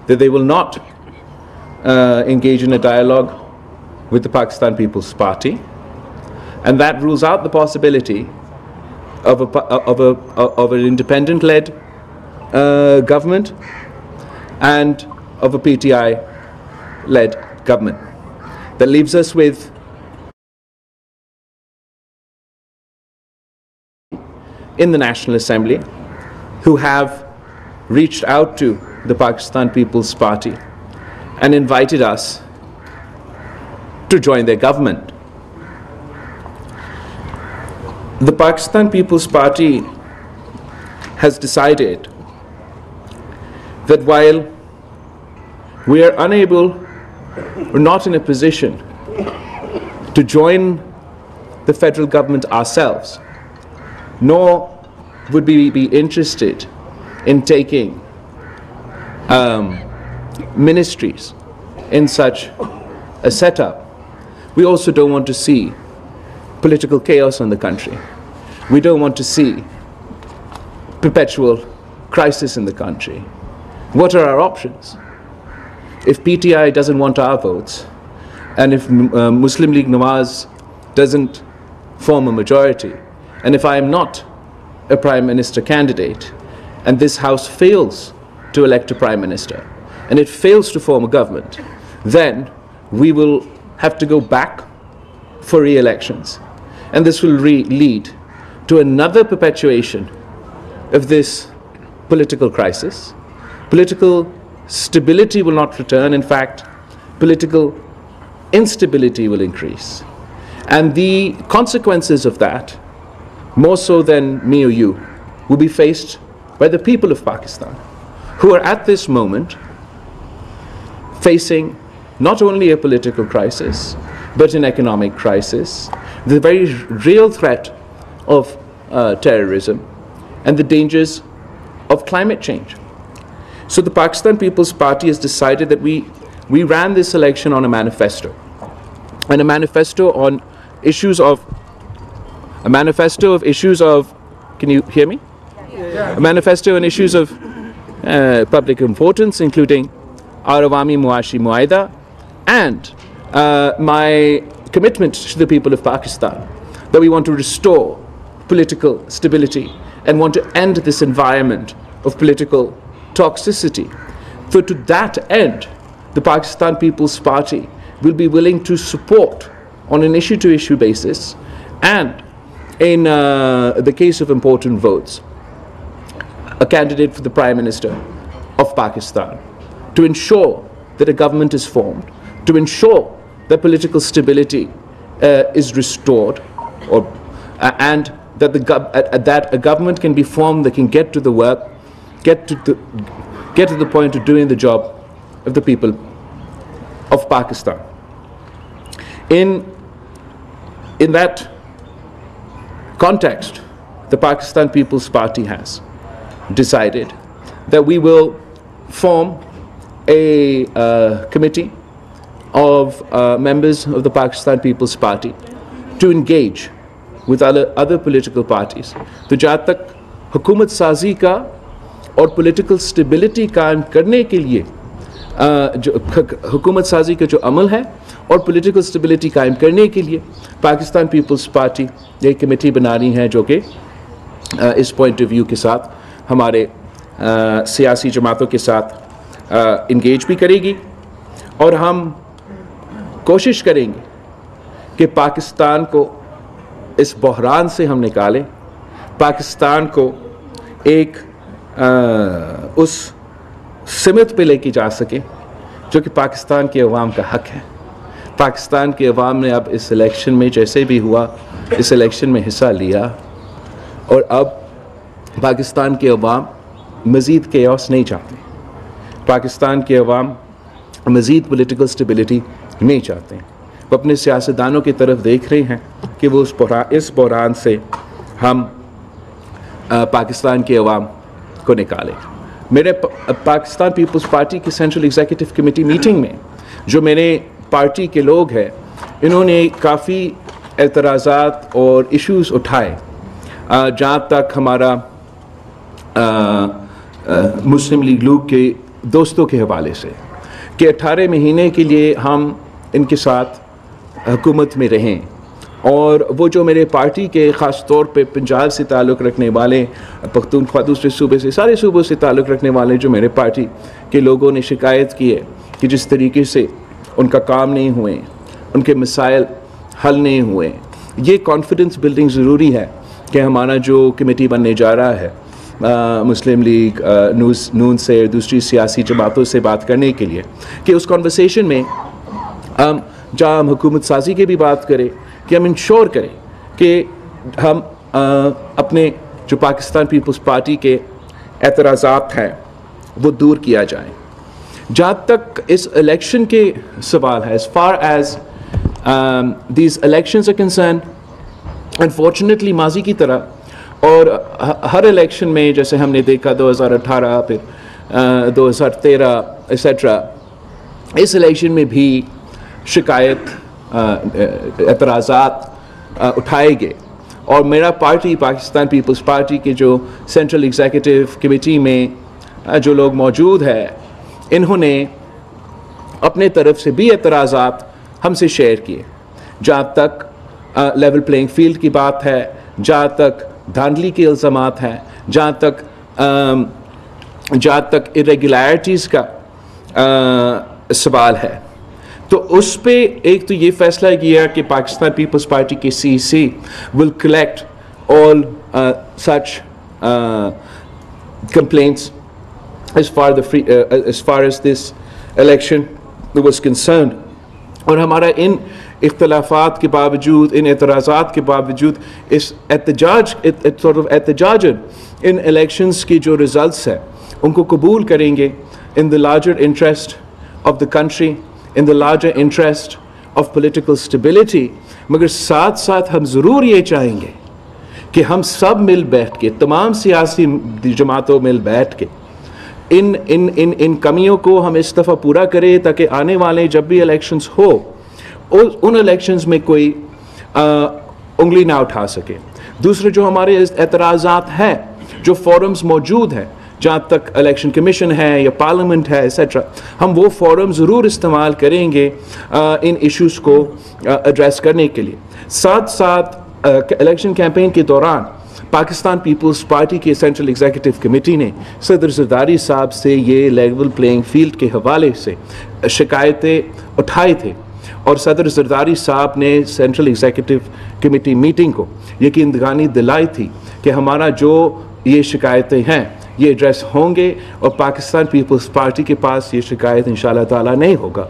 that they will not engage in a dialogue with the Pakistan People's Party, and that rules out the possibility of an independent-led government and of a PTI-led government. That leaves us with in the National Assembly who have reached out to the Pakistan People's Party and invited us to join their government. The Pakistan People's Party has decided that while we are unable or not in a position to join the federal government ourselves, nor would we be interested in taking ministries in such a setup, we also don't want to see political chaos in the country. We don't want to see perpetual crisis in the country. What are our options? If PTI doesn't want our votes, and if Muslim League Nawaz doesn't form a majority, and if I am not a Prime Minister candidate, and this House fails to elect a Prime Minister, and it fails to form a government, then we will have to go back for re-elections. And this will lead to another perpetuation of this political crisis. Political stability will not return. In fact, political instability will increase. And the consequences of that, more so than me or you, will be faced by the people of Pakistan, who are at this moment facing not only a political crisis, but an economic crisis, the very real threat of terrorism, and the dangers of climate change. So the Pakistan People's Party has decided that we ran this election on a manifesto, and a manifesto on issues of, can you hear me? Yeah. A manifesto on issues of public importance, including our Awami Muashi Muaida, and my commitment to the people of Pakistan, that we want to restore political stability and want to end this environment of political toxicity. So to that end, the Pakistan People's Party will be willing to support on an issue-to-issue basis, and in the case of important votes, a candidate for the Prime Minister of Pakistan, to ensure that a government is formed, to ensure that political stability is restored, and that a government can be formed that can get to the work, get to the point of doing the job of the people of Pakistan. In that context, the Pakistan People's Party has decided that we will form a committee of members of the Pakistan People's Party to engage with other political parties. तो जहाँ तक हुकूमत साजी का और political stability कायम करने के लिए जो हुकूमत साजी का जो अमल है और political stability कायम करने के लिए पाकिस्तान पीपल्स पार्टी एक कमेटी बना रही है जो कि इस पॉइंट ऑफ व्यू के साथ हमारे सियासी जमातों के साथ इंगेज भी करेगी, और हम कोशिश करेंगे कि पाकिस्तान को इस बहरान से हम निकालें, पाकिस्तान को एक उस सिमत पे लेके जा सके जो कि पाकिस्तान के अवाम का हक है। पाकिस्तान के अवाम ने अब इस इलेक्शन में जैसे भी हुआ इस इलेक्शन में हिस्सा लिया, और अब पाकिस्तान के अवाम मज़ीद केओस नहीं चाहते, पाकिस्तान के अवाम मज़ीद पॉलिटिकल स्टेबिलिटी नहीं चाहते। वो अपने सियासतदानों की तरफ देख रहे हैं कि वो इस बहरान से हम पाकिस्तान के अवाम को निकालें। मेरे पाकिस्तान पीपल्स पार्टी की सेंट्रल एग्जीक्यूटिव कमेटी मीटिंग में जो मेरे पार्टी के लोग हैं, इन्होंने काफ़ी एतराज़ात और इश्यूज़ उठाए, जहाँ तक हमारा मुस्लिम लीग नून के दोस्तों के हवाले से कि 18 महीने के लिए हम इनके साथ हुकूमत में रहें, और वो जो मेरे पार्टी के ख़ास तौर पे पंजाब से ताल्लुक़ रखने वाले, पख्तूनख्वा दूसरे सूबे से, सारे सूबों से ताल्लुक़ रखने वाले जो मेरे पार्टी के लोगों ने शिकायत की है कि जिस तरीके से उनका काम नहीं हुए, उनके मसाइल हल नहीं हुए, ये कॉन्फिडेंस बिल्डिंग ज़रूरी है कि हमारा जो कमेटी बनने जा रहा है मुस्लिम लीग नून से, दूसरी सियासी जमातों से बात करने के लिए, कि उस कॉन्वर्सेशन में जहाँ हम हुकूमत साजी की भी बात करें, कि हम इंश्योर करें कि हम अपने जो पाकिस्तान पीपल्स पार्टी के एतराज़ात हैं वो दूर किया जाए। जहाँ तक इस इलेक्शन के सवाल है, as far as these elections are concerned, unfortunately माजी की तरह और हर इलेक्शन में जैसे हमने देखा 2018 फिर 2013 एक्सेट्रा, इस इलेक्शन में भी शिकायत एतराज़ात उठाए गए, और मेरा पार्टी पाकिस्तान पीपल्स पार्टी के जो सेंट्रल एग्जीक्यूटिव कमेटी में जो लोग मौजूद है, इन्होंने अपने तरफ से भी एतराज़ात हमसे शेयर किए। जहाँ तक लेवल प्लेइंग फील्ड की बात है, जहाँ तक धांधली के इल्ज़ामात हैं, जहाँ तक इरेगुलरिटीज़ का सवाल है, तो उस पे एक तो ये फैसला किया कि पाकिस्तान पीपल्स पार्टी के CEC will collect all such complaints as far as this election was concerned, और हमारा इन इख्तलाफात के बावजूद, इन एतराज़ात के बावजूद, इस एहतजाजन इन इलेक्शंस की जो रिज़ल्ट्स हैं उनको कबूल करेंगे in the larger interest of the country, in the larger interest of political stability. मगर साथ साथ हम ज़रूर ये चाहेंगे कि हम सब मिल बैठ के, तमाम सियासी जमातों मिल बैठ के इन कमियों को हम इस दफ़ा पूरा करें, ताकि आने वाले जब भी इलेक्शंस हो उन इलेक्शंस में कोई उंगली ना उठा सके। दूसरे जो हमारे एतराज़ात हैं, जो फोरम्स मौजूद हैं, जहाँ तक इलेक्शन कमीशन है या पार्लियामेंट है एक्सेट्रा, हम वो फोरम ज़रूर इस्तेमाल करेंगे इन इश्यूज़ को एड्रेस करने के लिए। साथ साथ इलेक्शन कैंपेन के दौरान पाकिस्तान पीपल्स पार्टी के सेंट्रल एग्जीक्यूटिव कमेटी ने सदर जरदारी साहब से ये लेवल प्लेइंग फील्ड के हवाले से शिकायतें उठाई थे, और सदर जरदारी साहब ने सेंट्रल एग्जीक्यूटिव कमेटी मीटिंग को यकीन दहानी दिलाई थी कि हमारा जो ये शिकायतें हैं ये एड्रेस होंगे, और पाकिस्तान पीपल्स पार्टी के पास ये शिकायत इंशाअल्लाह ताला नहीं होगा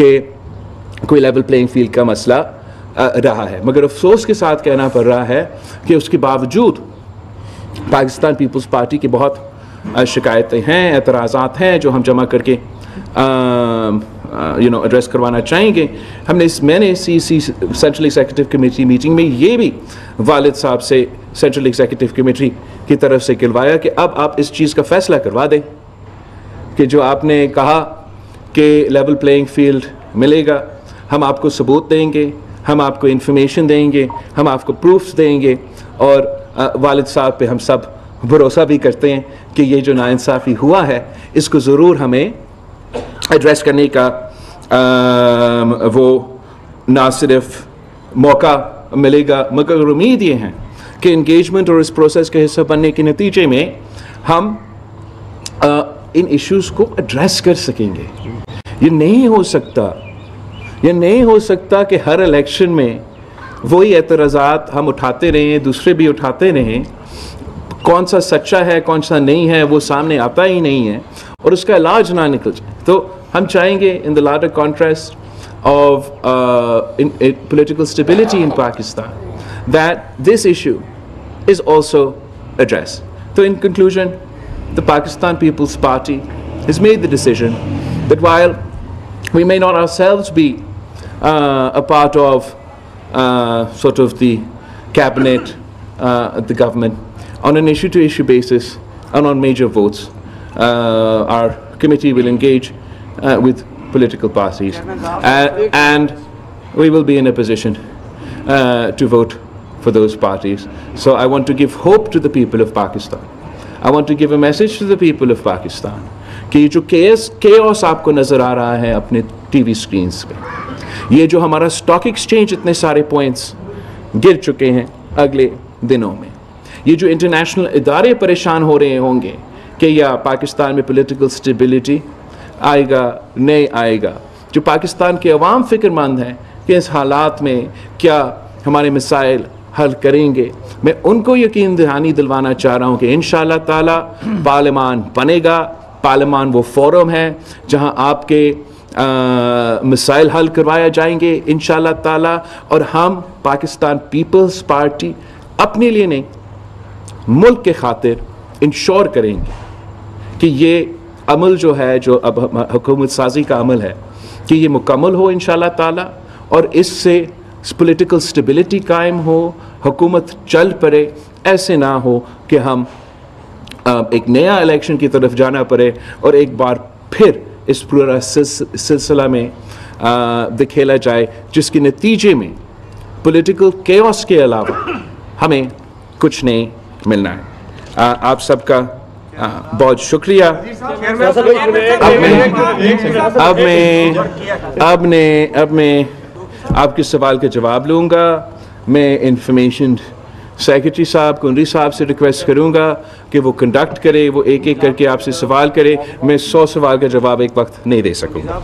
कि कोई लेवल प्लेइंग फील्ड का मसला रहा है। मगर अफसोस के साथ कहना पड़ रहा है कि उसके बावजूद पाकिस्तान पीपल्स पार्टी की बहुत शिकायतें हैं, एतराज़ात हैं, जो हम जमा करके एड्रेस करवाना चाहेंगे। मैंने CEC central executive committee meeting में ये भी वालिद साहब से सेंट्रल एग्जीक्यूटिव कमेटी की तरफ से कहलवाया कि अब आप इस चीज़ का फ़ैसला करवा दें कि जो आपने कहा कि लेवल प्लेइंग फील्ड मिलेगा, हम आपको सबूत देंगे, हम आपको इन्फॉर्मेशन देंगे, हम आपको प्रूफ्स देंगे, और वालिद साहब पे हम सब भरोसा भी करते हैं कि ये जो नाइंसाफ़ी हुआ है इसको ज़रूर हमें एड्रेस करने का वो ना सिर्फ मौका मिलेगा, मगर उम्मीद ये है कि इंगेजमेंट और इस प्रोसेस के हिस्सा बनने के नतीजे में हम इन इश्यूज़ को एड्रेस कर सकेंगे। ये नहीं हो सकता कि हर इलेक्शन में वही एतराज़ात हम उठाते रहें, दूसरे भी उठाते रहें, कौन सा सच्चा है कौन सा नहीं है वो सामने आता ही नहीं है, और उसका इलाज ना निकल जाए। तो हम चाहेंगे in the larger contrast of political stability in Pakistan that this issue is also addressed. So in conclusion, the Pakistan People's Party has made the decision that while we may not ourselves be a part of sort of the cabinet, the government, on an issue-to-issue basis and on major votes, our committee will engage with political parties, and we will be in a position to vote for those parties. So I want to give hope to the people of Pakistan. I want to give a message to the people of Pakistan कि ये जो chaos आपको नज़र आ रहा है अपने TV screens पे, ये जो हमारा स्टॉक एक्सचेंज इतने सारे पॉइंट्स गिर चुके हैं अगले दिनों में, ये जो इंटरनेशनल इदारे परेशान हो रहे होंगे कि या पाकिस्तान में पॉलिटिकल स्टेबिलिटी आएगा नहीं आएगा, जो पाकिस्तान के अवाम फ़िक्रमंद हैं कि इस हालात में क्या हमारे मसाइल हल करेंगे, मैं उनको यकीन दहानी दिलवाना चाह रहा हूँ कि इंशाअल्लाह ताला पार्लियामान बनेगा। पार्लियामान वो फोरम है जहाँ आपके मसाइल हल करवाया जाएंगे इंशाअल्लाह ताला, और हम पाकिस्तान पीपल्स पार्टी अपने लिए नहीं, मुल्क के खातिर इंश्योर करेंगे कि ये अमल जो है, जो अब हुकूमत साजी का अमल है, कि ये मुकम्मल हो इंशाअल्लाह ताला, और इससे पॉलिटिकल स्टेबिलिटी कायम हो, हुकूमत चल पड़े। ऐसे ना हो कि हम एक नया इलेक्शन की तरफ जाना पड़े और एक बार फिर इस पूरा सिलसिला में दिखेला जाए, जिसके नतीजे में पॉलिटिकल केओस के अलावा हमें कुछ नहीं मिलना है। आप सबका बहुत शुक्रिया। अब मैं आपके सवाल का जवाब लूँगा। मैं इंफॉर्मेशन सेक्रेटरी साहब कुंडरी साहब से रिक्वेस्ट करूँगा कि वो कंडक्ट करे, वो एक एक करके आपसे सवाल करे। मैं 100 सवाल का जवाब एक वक्त नहीं दे सकूँगा।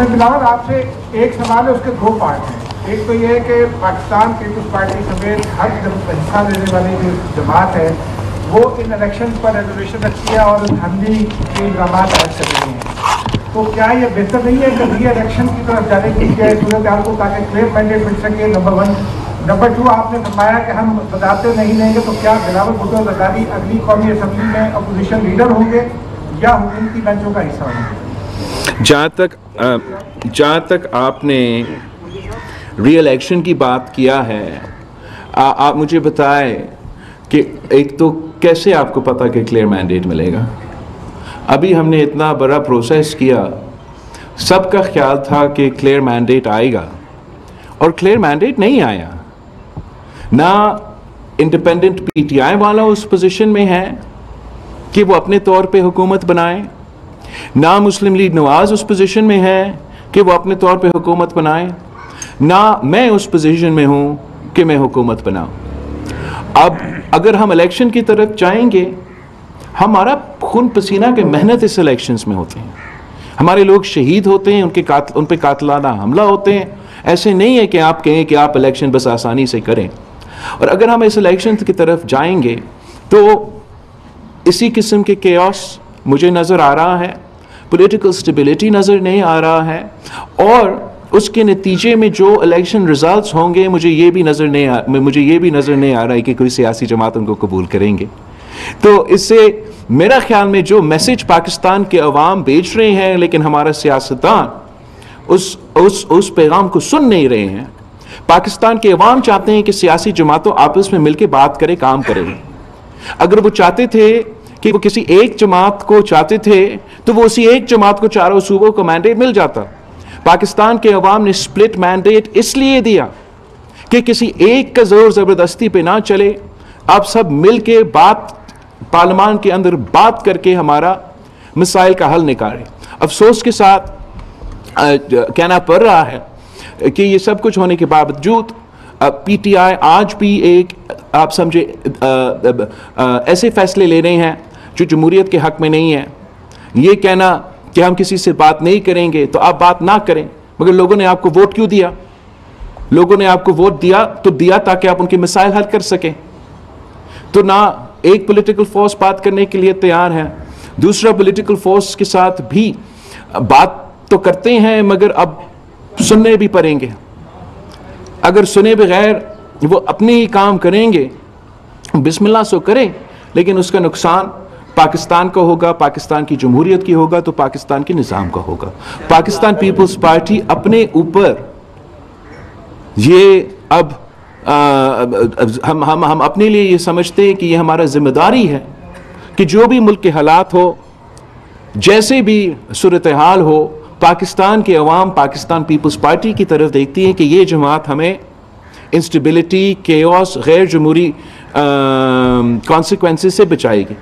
बिलावल, आपसे एक सवाल है, उसके 2 पार्ट हैं। एक तो ये है कि पाकिस्तान पीपल्स पार्टी समेत हर हिस्सा लेने वाली जो जमात है वो इन इलेक्शन पर रेजोल्यूशन रखती है और धांधली के इल्जाम ऐड कर रही हैं, तो क्या ये बेहतर नहीं है कि री इलेक्शन की तरफ जाने की सूरत हाल को, ताकि क्लियर मैंडेट मिल सके? नंबर 1। नंबर 2, आपने फरमाया कि हम बताते नहीं रहेंगे, तो क्या बिलावल भुट्टो ज़रदारी अगली कौमी असम्बली में अपोजिशन लीडर होंगे या हुकूमती बेंचों का हिस्सा होंगे? जहाँ तक आपने री इलेक्शन की बात किया है, आप मुझे बताएं कि एक तो कैसे आपको पता कि क्लियर मैंडेट मिलेगा? अभी हमने इतना बड़ा प्रोसेस किया, सबका ख्याल था कि क्लियर मैंडेट आएगा और क्लियर मैंडेट नहीं आया। ना इंडिपेंडेंट पीटीआई वाला उस पोजीशन में है कि वो अपने तौर पे हुकूमत बनाए, ना मुस्लिम लीग नवाज उस पोजीशन में है कि वो अपने तौर पे हुकूमत बनाए, ना मैं उस पोजीशन में हूँ कि मैं हुकूमत बनाऊँ। अब अगर हम इलेक्शन की तरफ जाएंगे, हमारा खून पसीना के मेहनत इस इलेक्शंस में होते हैं, हमारे लोग शहीद होते हैं, उन पे कातलाना हमला होते हैं। ऐसे नहीं है कि आप कहें कि आप इलेक्शन बस आसानी से करें। और अगर हम इस इलेक्शन की तरफ जाएंगे तो इसी किस्म के केओस मुझे नज़र आ रहा है, पॉलिटिकल स्टेबिलिटी नज़र नहीं आ रहा है, और उसके नतीजे में जो इलेक्शन रिजल्ट्स होंगे मुझे ये भी नज़र नहीं आ रहा है कि कोई सियासी जमात उनको कबूल करेंगे। तो इससे मेरा ख्याल में जो मैसेज पाकिस्तान के अवाम भेज रहे हैं, लेकिन हमारा सियासतदान उस पैगाम को सुन नहीं रहे हैं। पाकिस्तान के अवाम चाहते हैं कि सियासी जमातों आपस में मिलकर बात करें, काम करें। अगर वो चाहते थे कि वो किसी एक जमात को चाहते थे तो वो उसी एक जमात को चारों सूबों को मैंडेट मिल जाता। पाकिस्तान के अवाम ने स्प्लिट मैंडेट इसलिए दिया कि किसी एक का जोर ज़बरदस्ती पे ना चले, आप सब मिल के पार्लियामान के अंदर बात करके हमारा मसाइल का हल निकालें। अफसोस के साथ कहना पड़ रहा है कि ये सब कुछ होने के बावजूद पीटीआई आज भी एक, आप समझे, ऐसे फैसले ले रहे हैं जो जमहूरियत के हक में नहीं है। ये कहना कि हम किसी से बात नहीं करेंगे तो आप बात ना करें, मगर लोगों ने आपको वोट क्यों दिया? लोगों ने आपको वोट दिया ताकि आप उनके मसाइल हल कर सकें। तो ना एक पॉलिटिकल फोर्स बात करने के लिए तैयार है, दूसरा पॉलिटिकल फोर्स के साथ भी बात तो करते हैं मगर अब सुनने भी पड़ेंगे। अगर सुने बगैर वो अपने ही काम करेंगे, बिस्मिल्लाह सो करें, लेकिन उसका नुकसान पाकिस्तान का होगा, पाकिस्तान की जमहूरियत की होगा, तो पाकिस्तान के निज़ाम का होगा। पाकिस्तान पीपल्स पार्टी अपने ऊपर ये अब हम अपने लिए ये समझते हैं कि ये हमारा जिम्मेदारी है कि जो भी मुल्क के हालात हो, जैसे भी सूरत हाल हो, पाकिस्तान के अवाम पाकिस्तान पीपल्स पार्टी की तरफ देखती है कि ये जमात हमें इंस्टेबिलिटी, केओस, गैर जमहूरी कॉन्सिक्वेंसेस से बचाएगी।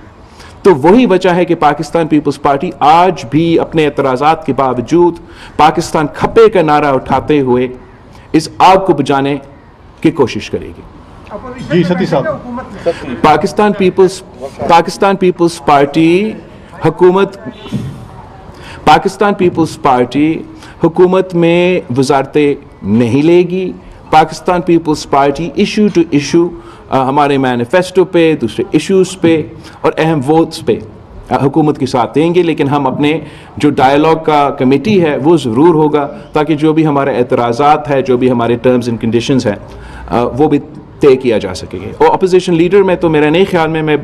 तो वही वजह है कि पाकिस्तान पीपल्स पार्टी आज भी अपने एतराज़ात के बावजूद पाकिस्तान खपे का नारा उठाते हुए इस आग को बुझाने की कोशिश करेगी। जी सती साहब, पाकिस्तान पीपल्स पार्टी हुकूमत में वजारतें नहीं लेगी। Pakistan people's party issue to issue हमारे मैनिफेस्टो पे, दूसरे इश्यूज़ पे और अहम वोट्स पे हुकूमत के साथ देंगे, लेकिन हम अपने जो डायलॉग का कमेटी है वो ज़रूर होगा ताकि जो भी हमारे एतराज़ात है, जो भी हमारे टर्म्स एंड कंडीशंस हैं वो भी तय किया जा सकेंगे। और अपोजिशन लीडर में तो मेरा नहीं ख्याल में मैं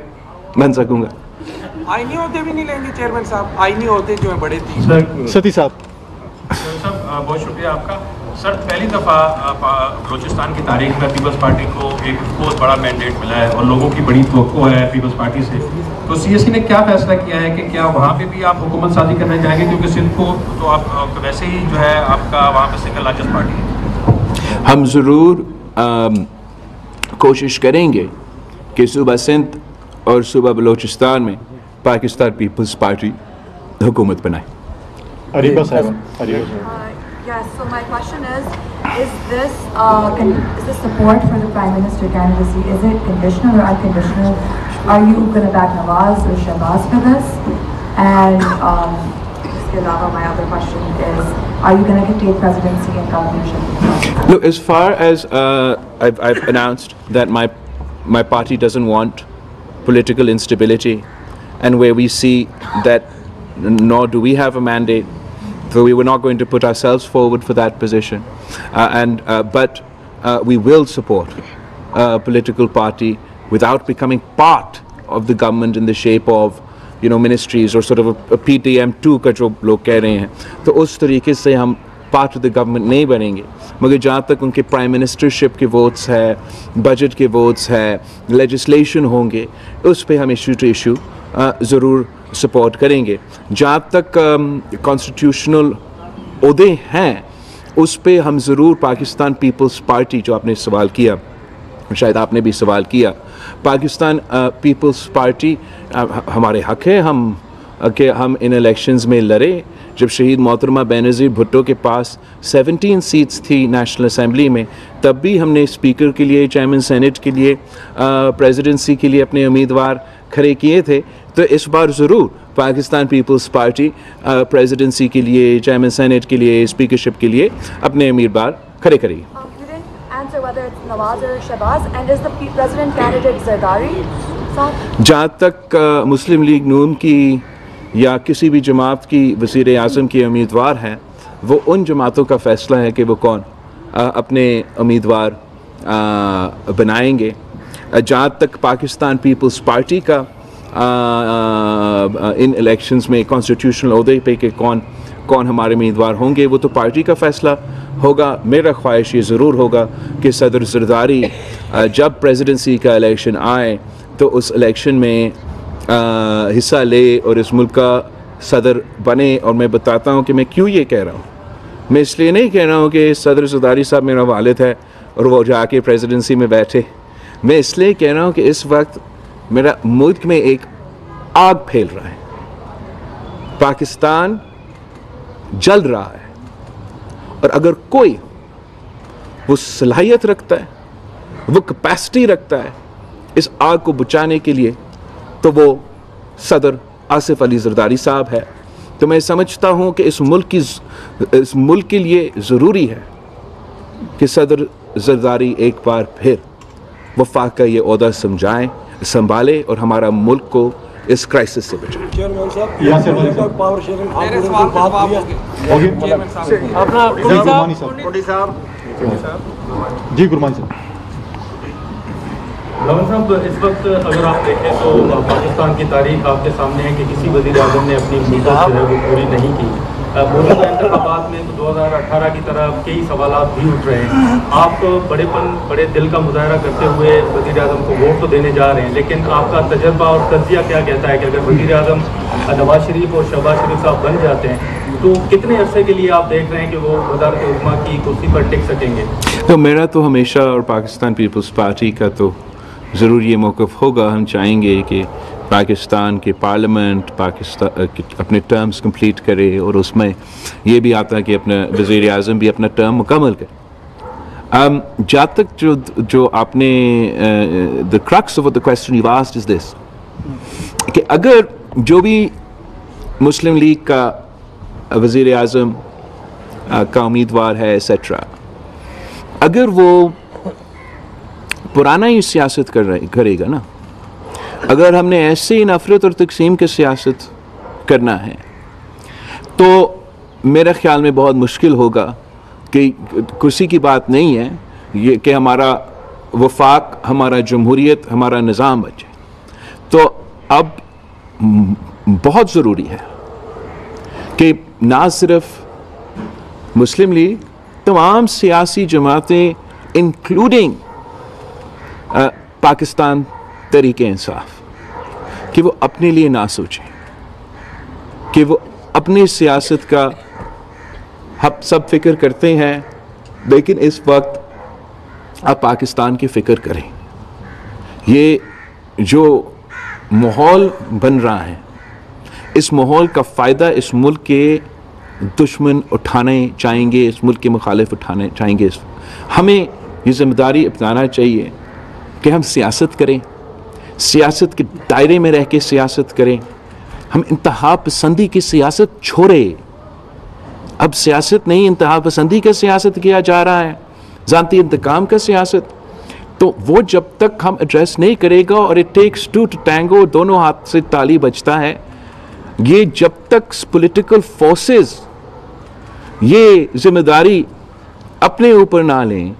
बन सकूँगा। आईनी होते भी नहीं लेंगे चेयरमैन साहब, आईनी होते जो है बड़े तीन। सती साहब, बहुत शुक्रिया आपका। सर, पहली दफ़ा बलूचिस्तान की तारीख में पीपल्स पार्टी को एक बहुत बड़ा मैंडेट मिला है और लोगों की बड़ी तवक्को है पीपल्स पार्टी से। तो सीएससी ने क्या फैसला किया है कि क्या वहाँ पे भी आप हुकूमत साजी करना चाहेंगे, क्योंकि सिंध को तो आप वैसे ही जो है आपका वहाँ पे सिंगल लार्जेस्ट पार्टी है। हम ज़रूर कोशिश करेंगे कि सूबा सिंध और सूबा बलूचिस्तान में पाकिस्तान पीपल्स पार्टी हुकूमत बनाए। अरीबा साहब, Yes, so my question is this support for the Prime Minister candidacy, is it conditional or unconditional? Are you going to back Nawaz or Shahbaz for this? And my other question is, are you going to take presidency and governorship? Look, as far as I've announced that my party doesn't want political instability, and where we see that nor do we have a mandate, so we were not going to put ourselves forward for that position, but we will support a political party without becoming part of the government in the shape of, you know, ministries or sort of a PTM2 का जो लोग कह रहे हैं, तो उस तरीके से हम पार्ट ऑफ द गवर्नमेंट नहीं बनेंगे। मगर जहाँ तक उनके प्राइम मिनिस्टरशिप के वोट्स है, बजट के वोट्स है, लेजिस्लेशन होंगे, उस पर हम इशू टू इशू ज़रूर सपोर्ट करेंगे। जहाँ तक कॉन्स्टिट्यूशनल ओहदे हैं उस पे हम ज़रूर पाकिस्तान पीपल्स पार्टी, जो आपने सवाल किया, शायद आपने भी सवाल किया, पाकिस्तान पीपल्स पार्टी हमारे हक है हम इन इलेक्शंस में लड़े। जब शहीद मोहतरमा बेनज़ीर भुट्टो के पास 17 सीट्स थी नेशनल असम्बली में, तब भी हमने स्पीकर के लिए, चेयरमैन सेनेट के लिए, प्रेसिडेंसी के लिए अपने उम्मीदवार खड़े किए थे। तो इस बार ज़रूर पाकिस्तान पीपल्स पार्टी प्रेसिडेंसी के लिए, चेयरमैन सेनेट के लिए, स्पीकरशिप के लिए अपने उम्मीदवार खड़े करेगी। जहाँ तक मुस्लिम लीग नून की या किसी भी जमात की वज़ीर आज़म के उम्मीदवार हैं, वो उन जमातों का फ़ैसला है कि वो कौन अपने उम्मीदवार बनाएंगे। जहाँ तक पाकिस्तान पीपल्स पार्टी का इन इलेक्शंस में कॉन्स्टिट्यूशनल ओहदे पे कि कौन हमारे उम्मीदवार होंगे, वो तो पार्टी का फ़ैसला होगा। मेरा ख्वाहिश ये ज़रूर होगा कि सदर ज़रदारी जब प्रेसिडेंसी का इलेक्शन आए तो उस इलेक्शन में हिस्सा ले और इस मुल्क का सदर बने। और मैं बताता हूँ कि मैं क्यों ये कह रहा हूँ। मैं इसलिए नहीं कह रहा हूँ कि सदर ज़रदारी साहब मेरा वालिद है और वो जाके प्रेसिडेंसी में बैठे। मैं इसलिए कह रहा हूँ कि इस वक्त मेरा मुल्क में एक आग फैल रहा है, पाकिस्तान जल रहा है, और अगर कोई वो सलाहियत रखता है, वो कैपेसिटी रखता है इस आग को बुझाने के लिए, तो वो सदर आसिफ अली ज़रदारी साहब है। तो मैं समझता हूँ कि इस मुल्क के लिए ज़रूरी है कि सदर ज़रदारी एक बार फिर वफाक का ये ओहदा संभाले और हमारा मुल्क को इस क्राइसिस से बचाए। चेयरमैन साहब, पावर शेयरिंग जी गुरमान साहब। बिलावल साहब, इस वक्त अगर आप देखें तो पाकिस्तान की तारीख आपके सामने है कि किसी वज़ीर आज़म ने अपनी उम्मीदें जो है वो पूरी नहीं की। मौजूदा इंतखाबात में तो 2018 की तरह कई सवालात भी उठ रहे हैं। आप तो बड़े दिल का मुजाहरा करते हुए वज़ीर आज़म को वोट तो देने जा रहे हैं, लेकिन आपका तजर्बा और तजिया क्या कहता है कि अगर वज़ीर आज़म नवाज शरीफ और शहबाज शरीफ साहब बन जाते हैं तो कितने अरसे के लिए आप देख रहे हैं कि वो वज़ारत हुक्मा की कुर्सी पर टिक सकेंगे? तो मेरा तो हमेशा और पाकिस्तान पीपल्स पार्टी का तो ज़रूर ये मौक़िफ़ होगा, हम चाहेंगे कि पाकिस्तान के पार्लियामेंट पाकिस्तान अपने टर्म्स कंप्लीट करे और उसमें ये भी आता है कि अपना वज़ीर आज़म भी अपना टर्म मुकम्मल करे। जहाँ तक जो आपने the crux of the question you asked is this कि अगर जो भी मुस्लिम लीग का वज़ीर आज़म का उम्मीदवार है एसेट्रा, अगर वो पुराना ही सियासत करेगा ना, अगर हमने ऐसे ही नफ़रत और तक़सीम की सियासत करना है तो मेरे ख़्याल में बहुत मुश्किल होगा कि कुर्सी की बात नहीं है ये कि हमारा वफाक, हमारा जमहूरियत, हमारा निज़ाम बचे। तो अब बहुत ज़रूरी है कि ना सिर्फ मुस्लिम लीग, तमाम सियासी जमातें इंक्लूडिंग पाकिस्तान तहरीक इंसाफ कि वो अपने लिए ना सोचें, कि वो अपनी सियासत का हम सब फिक्र करते हैं, लेकिन इस वक्त आप पाकिस्तान की फ़िक्र करें। ये जो माहौल बन रहा है, इस माहौल का फ़ायदा इस मुल्क के दुश्मन उठाने चाहेंगे, इस मुल्क के मुखालिफ उठाने चाहेंगे। हमें ये ज़िम्मेदारी अपनाना चाहिए कि हम सियासत करें, सियासत के दायरे में रह के सियासत करें। हम इंतहा पसंदी की सियासत छोड़े। अब सियासत नहीं, इंतहा पसंदी का सियासत किया जा रहा है, ज़ाती इंतकाम का सियासत। तो वो जब तक हम एड्रेस नहीं करेगा, और it takes two to tango, दोनों हाथ से ताली बजता है, ये जब तक पॉलिटिकल फोर्सेस ये जिम्मेदारी अपने ऊपर ना लें,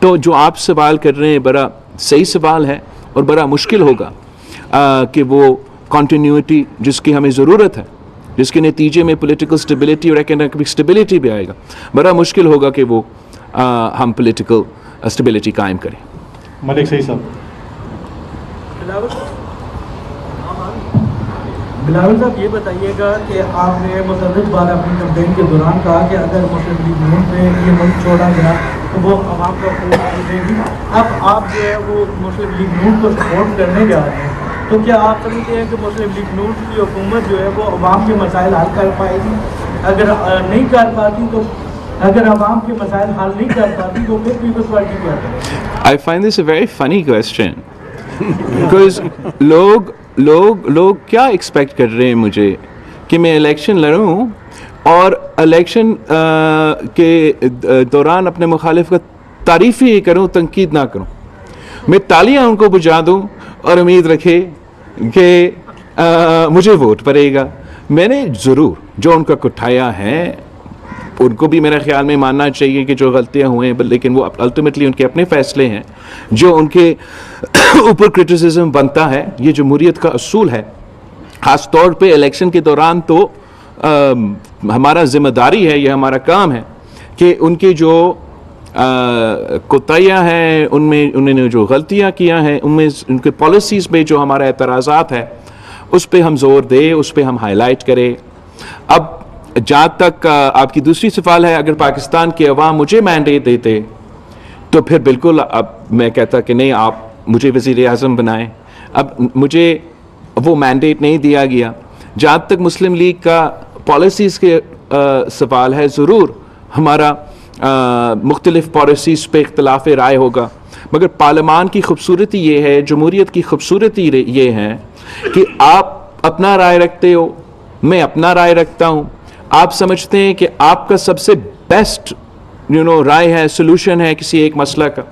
तो जो आप सवाल कर रहे हैं बड़ा सही सवाल है और बड़ा मुश्किल होगा कि वो कॉन्टीन्यूटी जिसकी हमें ज़रूरत है, जिसके नतीजे में पॉलिटिकल स्टेबिलिटी और इकोनॉमिक स्टेबिलिटी भी आएगा, बड़ा मुश्किल होगा कि वो हम पॉलिटिकल स्टेबिलिटी कायम करें। मलिक सही साहब। बिलावल साहब, ये बताइएगा कि आपने मुतअद्दिद बार अपनी कैंपेन के दौरान कहा कि अगर मुस्लिम लीग नून पे ये मुल्क छोड़ा गया तो वो अवाम का वोट देगी। अब आप जो है वो मुस्लिम लीग नून को सपोर्ट करने जा रहे हैं, तो क्या आप समझते हैं कि मुस्लिम लीग नून की हुकूमत जो है वो अवाम के मसाइल हल कर पाएगी? अगर नहीं कर पाती तो, अगर अवाम के मसाइल हल नहीं कर पाती तो फिर पीपल्स पार्टी क्या करेगी? I find this a very funny question because लोग क्या एक्सपेक्ट कर रहे हैं मुझे कि मैं इलेक्शन लड़ूं और इलेक्शन के दौरान अपने मुखालिफ का तारीफ ही करूं, तनकीद ना करूं। मैं तालियां उनको बुझा दूं और उम्मीद रखे कि मुझे वोट पड़ेगा। मैंने ज़रूर जो उनका कुठाया है उनको भी मेरे ख़्याल में मानना चाहिए कि जो गलतियां हुए हैं, लेकिन वो अल्टीमेटली उनके अपने फ़ैसले हैं। जो उनके ऊपर क्रिटिसिज्म बनता है, ये जमहूरियत का असूल है। ख़ास तौर पे इलेक्शन के दौरान तो हमारा ज़िम्मेदारी है, ये हमारा काम है कि उनके जो कोताहियाँ हैं, उनमें उन्होंने जो गलतियाँ किया हैं, उनमें उनके पॉलिसीज़ पे जो हमारा एतराज़ात है उस पर हम जोर दें, उस पर हम हाईलाइट करें। अब जहाँ तक आपकी दूसरी सवाल है, अगर पाकिस्तान के अवाम मुझे मैंडेट देते तो फिर बिल्कुल अब मैं कहता कि नहीं, आप मुझे वज़ीर आज़म बनाएं। अब मुझे वो मैंडेट नहीं दिया गया। जहाँ तक मुस्लिम लीग का पॉलिसीज़ के सवाल है, ज़रूर हमारा मुख्तलिफ पॉलिसीज़ पे इख्तिलाफ़ राय होगा, मगर पार्लियामान की खूबसूरती ये है, जमहूरियत की खूबसूरती ये है कि आप अपना राय रखते हो, मैं अपना राय रखता हूँ। आप समझते हैं कि आपका सबसे बेस्ट राय है, सोल्यूशन है किसी एक मसला का।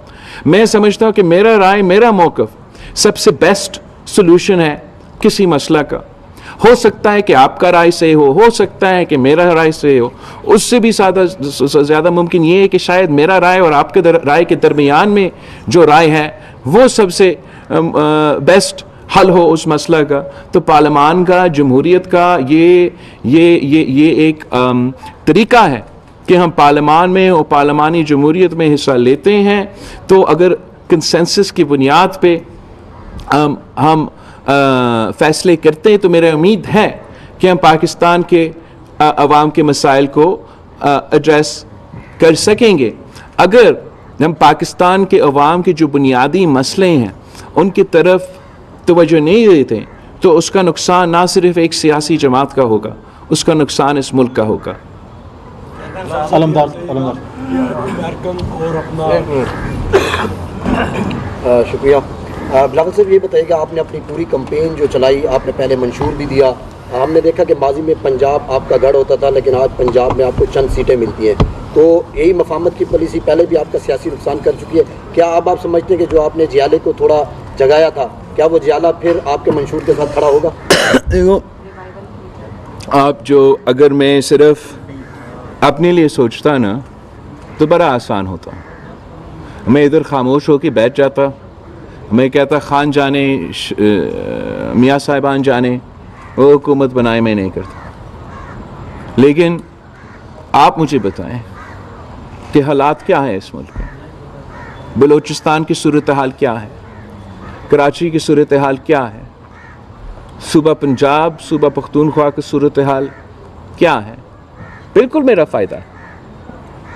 मैं समझता हूँ कि मेरा राय, मेरा मौक़िफ़ सबसे बेस्ट सोल्यूशन है किसी मसला का। हो सकता है कि आपका राय सही हो सकता है कि मेरा राय सही हो। उससे भी ज़्यादा मुमकिन ये है कि शायद मेरा राय और आपके राय के दरमियान में जो राय है वो सबसे बेस्ट हल हो उस मसला का। तो पार्लियामान का, जमहूरियत का ये एक तरीका है कि हम पार्लियामान में और पार्लियामानी जमहूरियत में हिस्सा लेते हैं। तो अगर कंसेंसस की बुनियाद पे हम फैसले करते हैं तो मेरा उम्मीद है कि हम पाकिस्तान के अवाम के मसाइल को एड्रेस कर सकेंगे। अगर हम पाकिस्तान के अवाम के जो बुनियादी मसले हैं उनकी तरफ तवज्जो नहीं देते तो उसका नुकसान ना सिर्फ एक सियासी जमात का होगा, उसका नुकसान इस मुल्क का होगा। शुक्रिया। बिलावल साहब, ये बताइएगा, आपने अपनी पूरी कंपेन जो चलाई, आपने पहले मंशूर भी दिया, हमने देखा कि माजी में पंजाब आपका गढ़ होता था, लेकिन आज पंजाब में आपको चंद सीटें मिलती हैं, तो यही मफामत की पॉलिसी पहले भी आपका सियासी नुकसान कर चुकी है। क्या अब आप समझते हैं कि जो आपने जियाले को थोड़ा जगाया था, क्या वो जियाला फिर आपके मंशूर के साथ खड़ा होगा? देखो, आप जो अगर मैं सिर्फ अपने लिए सोचता ना तो बड़ा आसान होता। मैं इधर खामोश होकर बैठ जाता, मैं कहता खान जाने मियाँ साहिबान जाने, वो हुकूमत बनाए, मैं नहीं करता। लेकिन आप मुझे बताएं कि हालात क्या है इस मुल्क में, बलूचिस्तान की सूरत हाल क्या है, कराची की सूरत हाल क्या है, सूबा पंजाब, सूबा पख्तूनख्वा की सूरत हाल क्या है। बिल्कुल मेरा फ़ायदा है।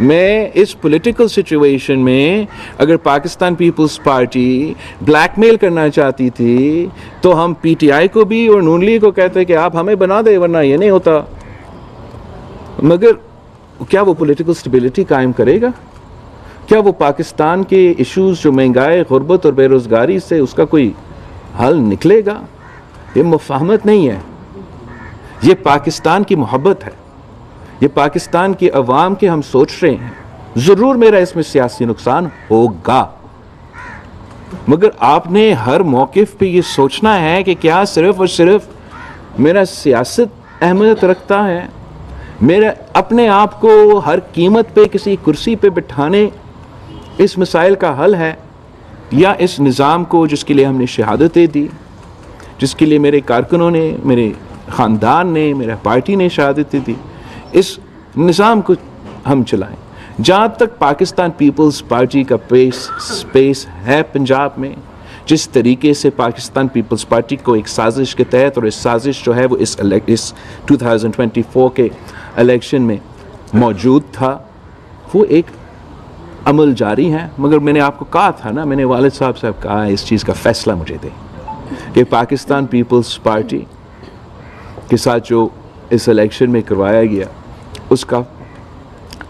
मैं इस पॉलिटिकल सिचुएशन में अगर पाकिस्तान पीपल्स पार्टी ब्लैकमेल करना चाहती थी तो हम पीटीआई को भी और नून लीग को कहते कि आप हमें बना दे, वरना ये नहीं होता। मगर क्या वो पॉलिटिकल स्टेबिलिटी कायम करेगा? क्या वो पाकिस्तान के इश्यूज जो महंगाई, गुर्बत और बेरोज़गारी से उसका कोई हल निकलेगा? ये मुफाहमत नहीं है, ये पाकिस्तान की मोहब्बत है, ये पाकिस्तान की अवाम के हम सोच रहे हैं। ज़रूर मेरा इसमें सियासी नुकसान होगा, मगर आपने हर मौक़िफ़ पे ये सोचना है कि क्या सिर्फ़ और सिर्फ मेरा सियासत अहमियत रखता है, मेरे अपने आप को हर कीमत पे किसी कुर्सी पे बिठाने इस मसाइल का हल है, या इस निज़ाम को जिसके लिए हमने शहादतें दी, जिसके लिए मेरे कारकुनों ने, मेरे ख़ानदान ने, मेरा पार्टी ने शहादतें दी, इस निज़ाम को हम चलाएं। जहाँ तक पाकिस्तान पीपल्स पार्टी का स्पेस है पंजाब में, जिस तरीके से पाकिस्तान पीपल्स पार्टी को एक साजिश के तहत, और इस साजिश जो है वो इस 2024 के इलेक्शन में मौजूद था, वो एक अमल जारी है। मगर मैंने आपको कहा था ना, मैंने वालिद साहब से कहा इस चीज़ का फ़ैसला मुझे दें कि पाकिस्तान पीपल्स पार्टी के साथ जो इस इलेक्शन में करवाया गया उसका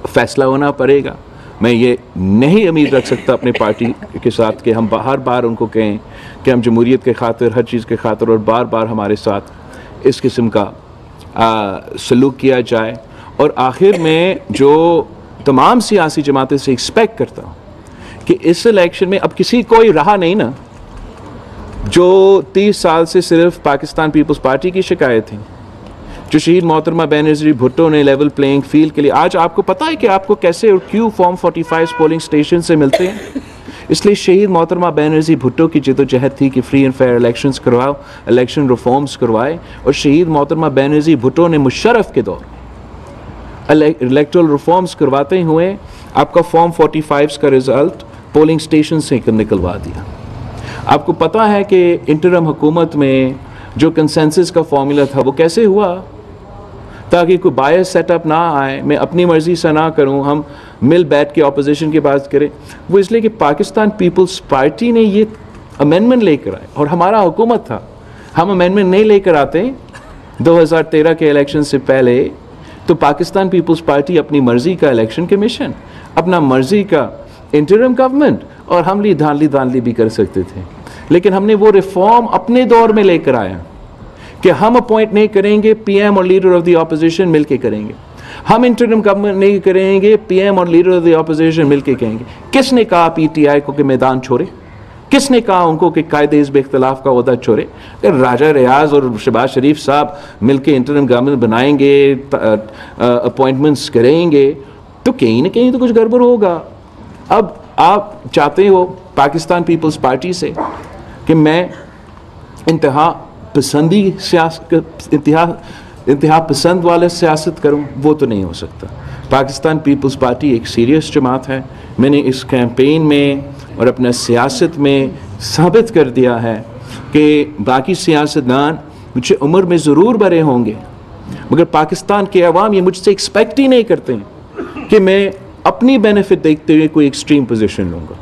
फ़ैसला होना पड़ेगा। मैं ये नहीं उम्मीद रख सकता अपने पार्टी के साथ कि हम हर बार उनको कहें कि हम जमहूरियत के खातिर, हर चीज़ के खातिर, और बार बार हमारे साथ इस किस्म का सलूक किया जाए। और आखिर में जो तमाम सियासी जमातें से एक्सपेक्ट करता हूँ कि इस इलेक्शन में अब किसी कोई रहा नहीं ना जो 30 साल से सिर्फ पाकिस्तान पीपल्स पार्टी की शिकायत थी, जो शहीद मोहतरमा बेनज़ीर भुट्टो ने लेवल प्लेइंग फील्ड के लिए, आज आपको पता है कि आपको कैसे और क्यों फॉर्म 45 पोलिंग स्टेशन से मिलते हैं। इसलिए शहीद मोहतरमा बेनज़ीर भुट्टो की जदोजहद थी कि फ्री एंड फेयर इलेक्शंस करवाओ, इलेक्शन रिफॉर्म्स करवाए, और शहीद मोहतरमा बेनज़ीर भुट्टो ने मुशर्रफ के दौर इलेक्टोरल रिफॉर्म्स करवाते हुए आपका फॉर्म 45 का रिज़ल्ट पोलिंग स्टेशन से निकलवा दिया। आपको पता है कि इंटरम हुकूमत में जो कंसेंसस का फॉर्मूला था वो कैसे हुआ, ताकि कोई बायस सेटअप ना आए, मैं अपनी मर्ज़ी से ना करूं, हम मिल बैठ के ऑपोजिशन की बात करें। वो इसलिए कि पाकिस्तान पीपल्स पार्टी ने ये अमेंडमेंट लेकर आए और हमारा हुकूमत था। हम अमेंडमेंट नहीं लेकर आते 2013 के इलेक्शन से पहले, तो पाकिस्तान पीपल्स पार्टी अपनी मर्ज़ी का इलेक्शन कमीशन, अपना मर्ज़ी का इंटरम गवर्नमेंट, और हम ली धांधली भी कर सकते थे। लेकिन हमने वो रिफॉर्म अपने दौर में लेकर आया कि हम अपॉइंट नहीं करेंगे, पीएम और लीडर ऑफ द ऑपोजिशन मिलके करेंगे। हम इंटरम गवर्नमेंट नहीं करेंगे, पीएम और लीडर ऑफ द ऑपोजिशन मिलके कहेंगे। किसने कहा पीटीआई को कि मैदान छोड़े? किसने कहा उनको कि कायदे हिज़्ब इख्तिलाफ का ओहदा छोड़े? अगर राजा रियाज और शहबाज शरीफ साहब मिलके इंटरम गवर्नमेंट बनाएंगे, अपॉइंटमेंट्स करेंगे, तो कहीं ना कहीं तो कुछ गड़बड़ होगा। अब आप चाहते हो पाकिस्तान पीपल्स पार्टी से कि मैं इंतहा पसंद वाले सियासत करूं, वो तो नहीं हो सकता। पाकिस्तान पीपल्स पार्टी एक सीरियस जमात है। मैंने इस कैंपेन में और अपना सियासत में साबित कर दिया है कि बाकी सियासतदान मुझे उम्र में ज़रूर बड़े होंगे, मगर पाकिस्तान के अवाम ये मुझसे एक्सपेक्ट ही नहीं करते हैं कि मैं अपनी बेनिफिट देखते हुए कोई एक्सट्रीम पोजीशन लूँगा।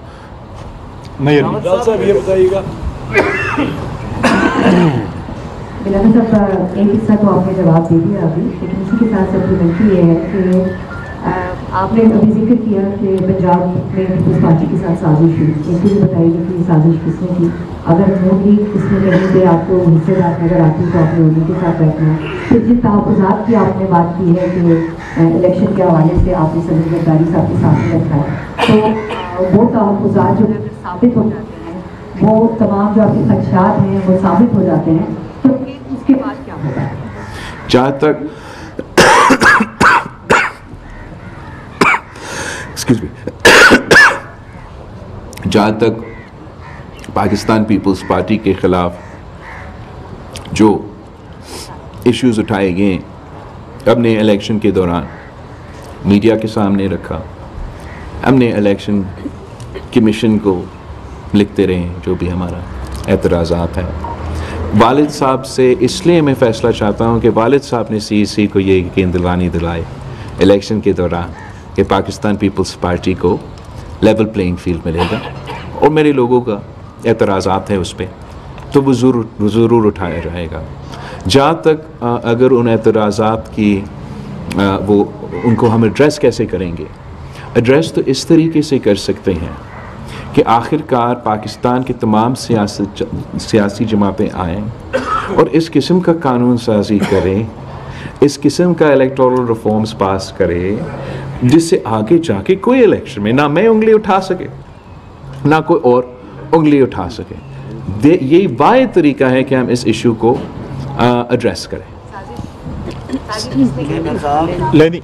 नहीं साहब ये बताइएगा। बिलावल साहब, एक हिस्सा तो आपने जवाब दे दिया अभी, लेकिन इसी के साथ सप्लीमेंट्री ये है कि आपने अभी जिक्र किया कि पंजाब में पीपल्स पार्टी के साथ साजिश हुई। एक भी बताइए कि ये साजिश किसने की? अगर मोदी इसमें कहीं पे आपको हिस्सेदार नजर आती तो आपने उन्हीं के साथ बैठना है। फिर जिन तहफ़्फ़ुज़ात की आपने बात की है कि इलेक्शन के हवाले से आपने सदर जरदारी साहब के सामने रखा है, तो वो तहफ़्फ़ुज़ात जो साबित हो जाते हैं, वो तमाम जो आपके खदशात हैं वो साबित हो जाते हैं, तो उसके बाद क्या होगा? जहाँ तक जहाँ तक पाकिस्तान पीपल्स पार्टी के ख़िलाफ़ जो इश्यूज़ उठाए गए हमने इलेक्शन के दौरान मीडिया के सामने रखा, हमने इलेक्शन कमीशन को लिखते रहे जो भी हमारा एतराज़ात है। वालिद साहब से इसलिए मैं फ़ैसला चाहता हूँ कि वालिद साहब ने CEC को ये यकीन दिलाई इलेक्शन के दौरान कि पाकिस्तान पीपल्स पार्टी को लेवल प्लेइंग फील्ड मिलेगा और मेरे लोगों का एतराज़ात है उस पर, तो वो ज़रूर उठाया जाएगा। जहाँ तक अगर उन एतराज़ात की वो उनको हम एड्रेस कैसे करेंगे, एड्रेस तो इस तरीके से कर सकते हैं कि आखिरकार पाकिस्तान के तमाम सियासी जमातें आएँ और इस किस्म का कानून साजी करें, इस किस्म का इलेक्टोरल रिफॉर्म्स पास करें जिससे आगे जाके कोई इलेक्शन में ना मैं उंगली उठा सके ना कोई और उंगली उठा सके। यही वाहिद तरीका है कि हम इस इशू को एड्रेस करें। लेनी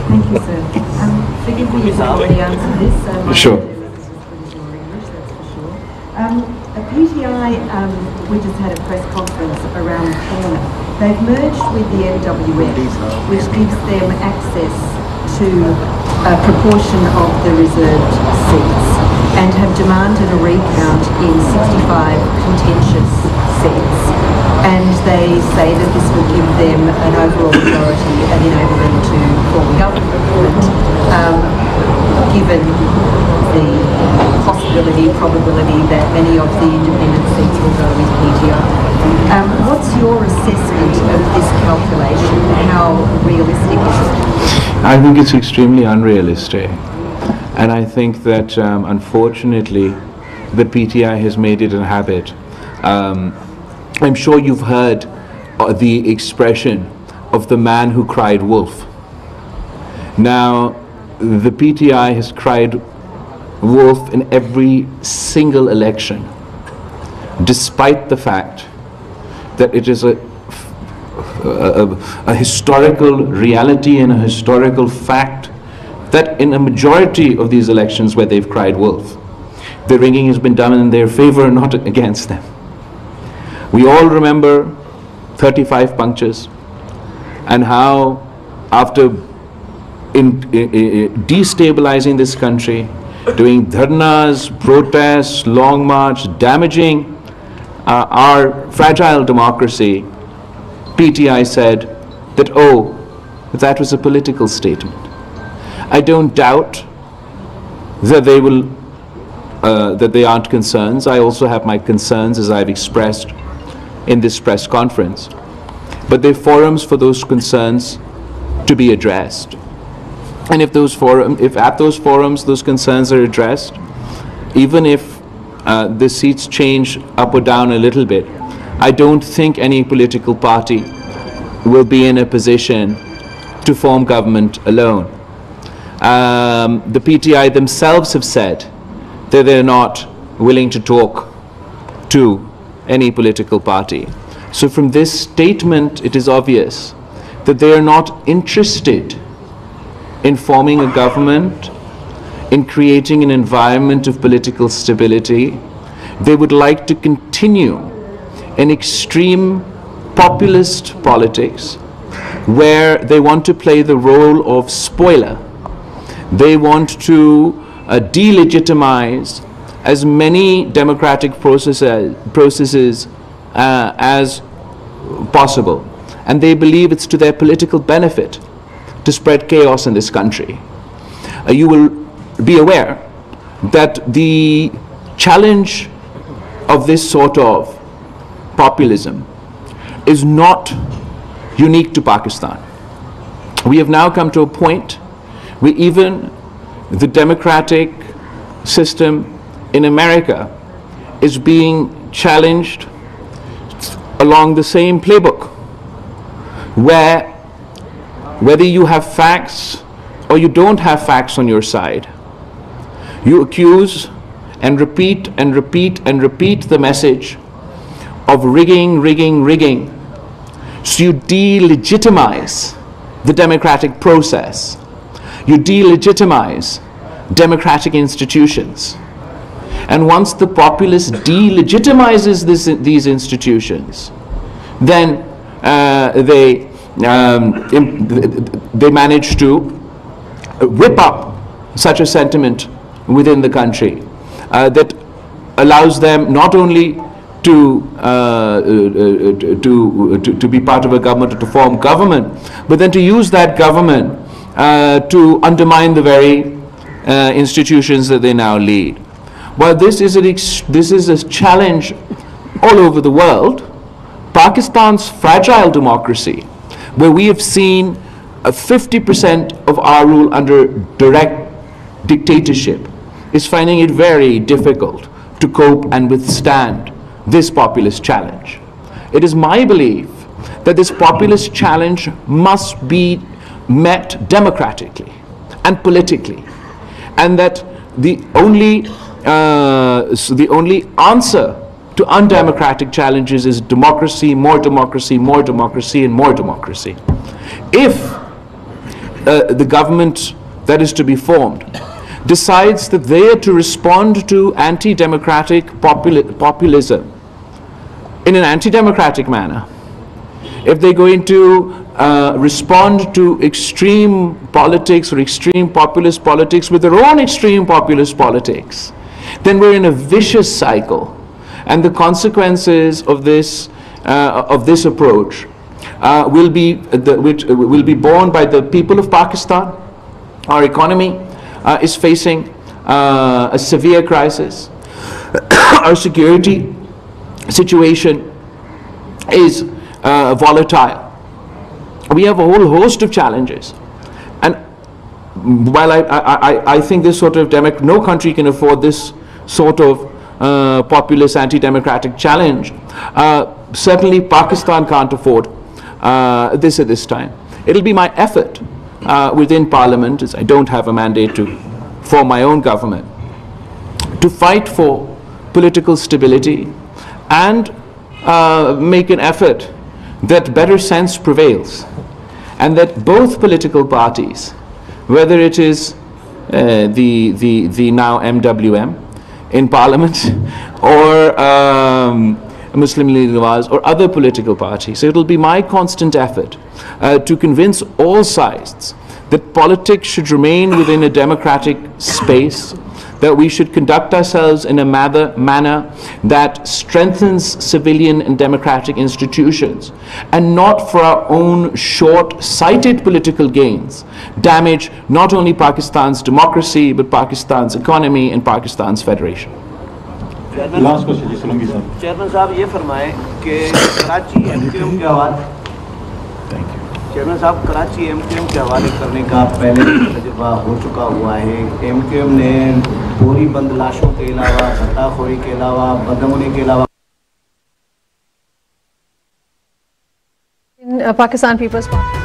Thank you, sir. Forgive me if I already answered this. Sure. PTI, we just had a press conference around corner. They've merged with the MWF, which gives them access to a proportion of the reserved seats, and have demanded a recount in 65 contentious seats. And they say that this will give them an overall majority and enable them to form government, given the probability that many of the independent seats will go with PTI. What's your assessment of this calculation? How realistic is it? I think it's extremely unrealistic, and I think that unfortunately the PTI has made it a habit. I'm sure you've heard the expression of the man who cried wolf. Now, the PTI has cried wolf in every single election, despite the fact that it is a historical reality and a historical fact that in a majority of these elections where they've cried wolf, the ringing has been done in their favor, not against them. We all remember 35 punctures and how after destabilizing this country, doing dharnas, protests, long march, damaging our fragile democracy, PTI said that, oh, that was a political statement. I don't doubt that they will, that they aren't concerns. I also have my concerns, as I've expressed in this press conference. But there are forums for those concerns to be addressed. And if at those forums those concerns are addressed, even if the seats change up or down a little bit, I don't think any political party will be in a position to form government alone. The PTI themselves have said that they're not willing to talk to any political party. So from this statement, it is obvious that they are not interested in forming a government, in creating an environment of political stability. They would like to continue an extreme populist politics where they want to play the role of spoiler. They want to delegitimize as many democratic processes as possible, and they believe it's to their political benefit to spread chaos in this country. You will be aware that the challenge of this sort of populism is not unique to Pakistan. We have now come to a point where even the democratic system in America is being challenged along the same playbook, where whether you have facts or you don't have facts on your side, you accuse and repeat and repeat and repeat the message of rigging, rigging, rigging. So you delegitimize the democratic process. You delegitimize democratic institutions. And once the populace delegitimizes these institutions, then they manage to whip up such a sentiment within the country that allows them not only to be part of a government or to form government, but then to use that government to undermine the very institutions that they now lead. While this is a challenge all over the world, Pakistan's fragile democracy, where we have seen 50% of our rule under direct dictatorship, is finding it very difficult to cope and withstand this populist challenge. It is my belief that this populist challenge must be met democratically and politically, and that the only answer to undemocratic challenges is democracy, more democracy, more democracy, and more democracy. If the government that is to be formed decides that they are to respond to anti-democratic populism in an anti-democratic manner, if they're going to respond to extreme politics or extreme populist politics with their own extreme populist politics, then we're in a vicious cycle. And the consequences of this approach will be borne by the people of Pakistan. Our economy is facing a severe crisis. Our security situation is volatile. We have a whole host of challenges, and while I think this sort of no country can afford this sort of populist anti-democratic challenge, certainly Pakistan can't afford this at this time. It'll be my effort within Parliament, as I don't have a mandate to form my own government, to fight for political stability and make an effort that better sense prevails, and that both political parties, whether it is the now MWM in Parliament or Muslim League Nawaz or other political parties, so it will be my constant effort to convince all sides that politics should remain within a democratic space, that we should conduct ourselves in a manner that strengthens civilian and democratic institutions, and not for our own short-sighted political gains damage not only Pakistan's democracy but Pakistan's economy and Pakistan's federation. Last question, Salongi sir. Chairman साहब ये फरमाएं कि Karachi MQM के हवाले chairman साहब Karachi MQM के हवाले करने का पहले तजुर्बा हो चुका हुआ है। MQM ने गोली बंद लाशों के अलावा, सट्टाखोरी के अलावा, बदअमनी के अलावा Pakistan People's Party